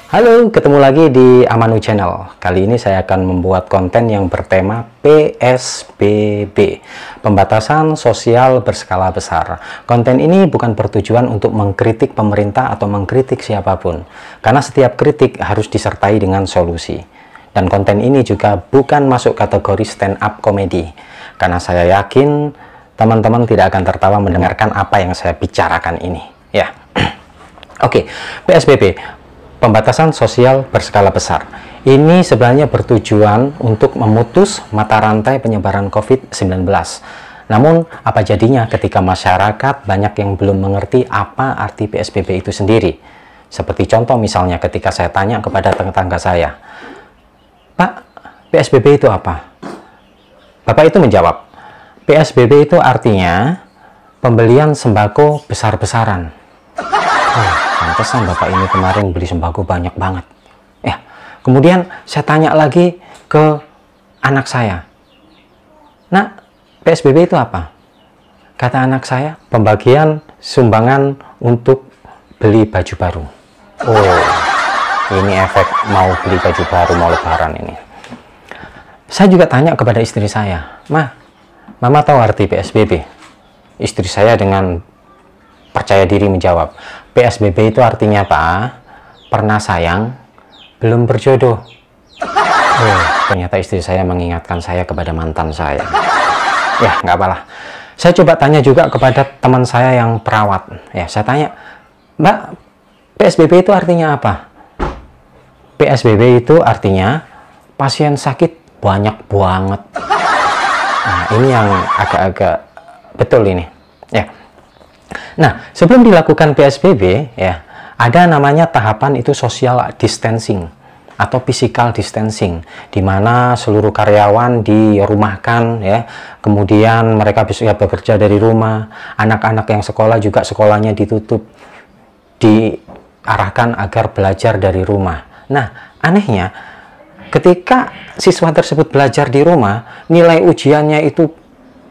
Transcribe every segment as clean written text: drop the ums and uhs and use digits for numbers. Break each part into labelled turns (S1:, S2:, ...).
S1: Halo, ketemu lagi di Amanu Channel. Kali ini saya akan membuat konten yang bertema PSBB, pembatasan sosial berskala besar. Konten ini bukan bertujuan untuk mengkritik pemerintah atau mengkritik siapapun, karena setiap kritik harus disertai dengan solusi. Dan konten ini juga bukan masuk kategori stand up comedy, karena saya yakin teman-teman tidak akan tertawa mendengarkan apa yang saya bicarakan ini. Ya, oke, PSBB. Pembatasan sosial berskala besar. Ini sebenarnya bertujuan untuk memutus mata rantai penyebaran COVID-19. Namun, apa jadinya ketika masyarakat banyak yang belum mengerti apa arti PSBB itu sendiri? Seperti contoh misalnya ketika saya tanya kepada tetangga saya, "Pak, PSBB itu apa?" Bapak itu menjawab, "PSBB itu artinya pembelian sembako besar-besaran." Pantesan Bapak ini kemarin beli sembako banyak banget. Ya, kemudian saya tanya lagi ke anak saya, "Nak, PSBB itu apa?" Kata anak saya, "Pembagian sumbangan untuk beli baju baru." Oh, ini efek mau beli baju baru, mau lebaran ini. Saya juga tanya kepada istri saya, Mama tahu arti PSBB?" Istri saya dengan percaya diri menjawab, "PSBB itu artinya, Pak, pernah sayang, belum berjodoh." Oh, ternyata istri saya mengingatkan saya kepada mantan saya. Ya, nggak apalah. Saya coba tanya juga kepada teman saya yang perawat. Ya, saya tanya, "Mbak, PSBB itu artinya apa?" PSBB itu artinya pasien sakit banyak banget. Nah, ini yang agak-agak betul ini. Ya. Nah, sebelum dilakukan PSBB, ya, ada namanya tahapan itu social distancing atau physical distancing, di mana seluruh karyawan dirumahkan, ya, kemudian mereka bisa bekerja dari rumah, anak-anak yang sekolah juga sekolahnya ditutup, diarahkan agar belajar dari rumah. Nah, anehnya, ketika siswa tersebut belajar di rumah, nilai ujiannya itu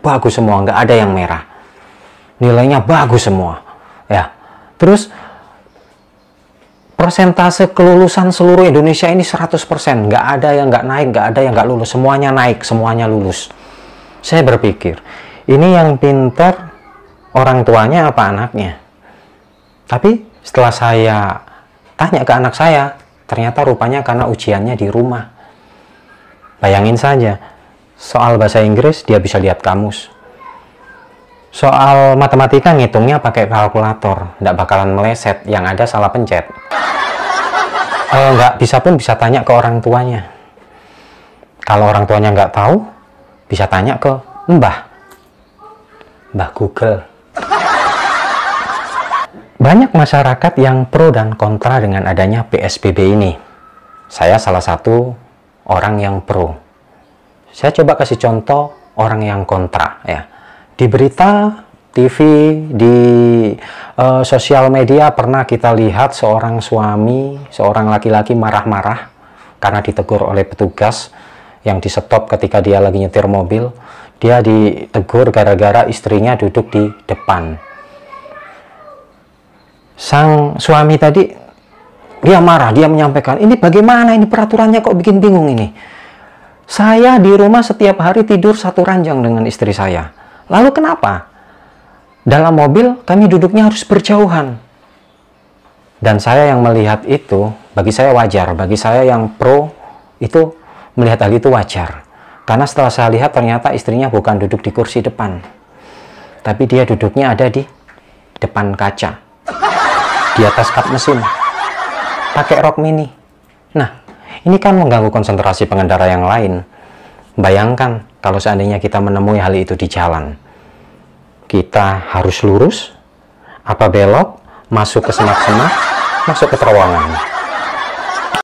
S1: bagus semua, nggak ada yang merah. Nilainya bagus semua, ya. Terus persentase kelulusan seluruh Indonesia ini 100%, nggak ada yang nggak naik, nggak ada yang nggak lulus, semuanya naik, semuanya lulus. Saya berpikir, ini yang pintar orang tuanya apa anaknya? Tapi setelah saya tanya ke anak saya, ternyata rupanya karena ujiannya di rumah. Bayangin saja, soal bahasa Inggris dia bisa lihat kamus. Soal matematika ngitungnya pakai kalkulator, nggak bakalan meleset, yang ada salah pencet. Nggak bisa pun bisa tanya ke orang tuanya. Kalau orang tuanya nggak tahu, bisa tanya ke Mbah Google. Banyak masyarakat yang pro dan kontra dengan adanya PSBB ini. Saya salah satu orang yang pro. Saya coba kasih contoh orang yang kontra, ya. Di berita, TV, di sosial media pernah kita lihat seorang suami, seorang laki-laki marah-marah karena ditegur oleh petugas yang di-stop ketika dia lagi nyetir mobil. Dia ditegur gara-gara istrinya duduk di depan. Sang suami tadi, dia marah, dia menyampaikan, "Ini bagaimana, ini peraturannya kok bikin bingung ini. Saya di rumah setiap hari tidur satu ranjang dengan istri saya. Lalu kenapa? Dalam mobil kami duduknya harus berjauhan." Dan saya yang melihat itu, bagi saya wajar. Bagi saya yang pro itu, melihat hal itu wajar. Karena setelah saya lihat ternyata istrinya bukan duduk di kursi depan, tapi dia duduknya ada di depan kaca, di atas kap mesin, pakai rok mini. Nah, ini kan mengganggu konsentrasi pengendara yang lain. Bayangkan kalau seandainya kita menemui hal itu di jalan. Kita harus lurus, apa belok, masuk ke semak-semak, masuk ke terowongan.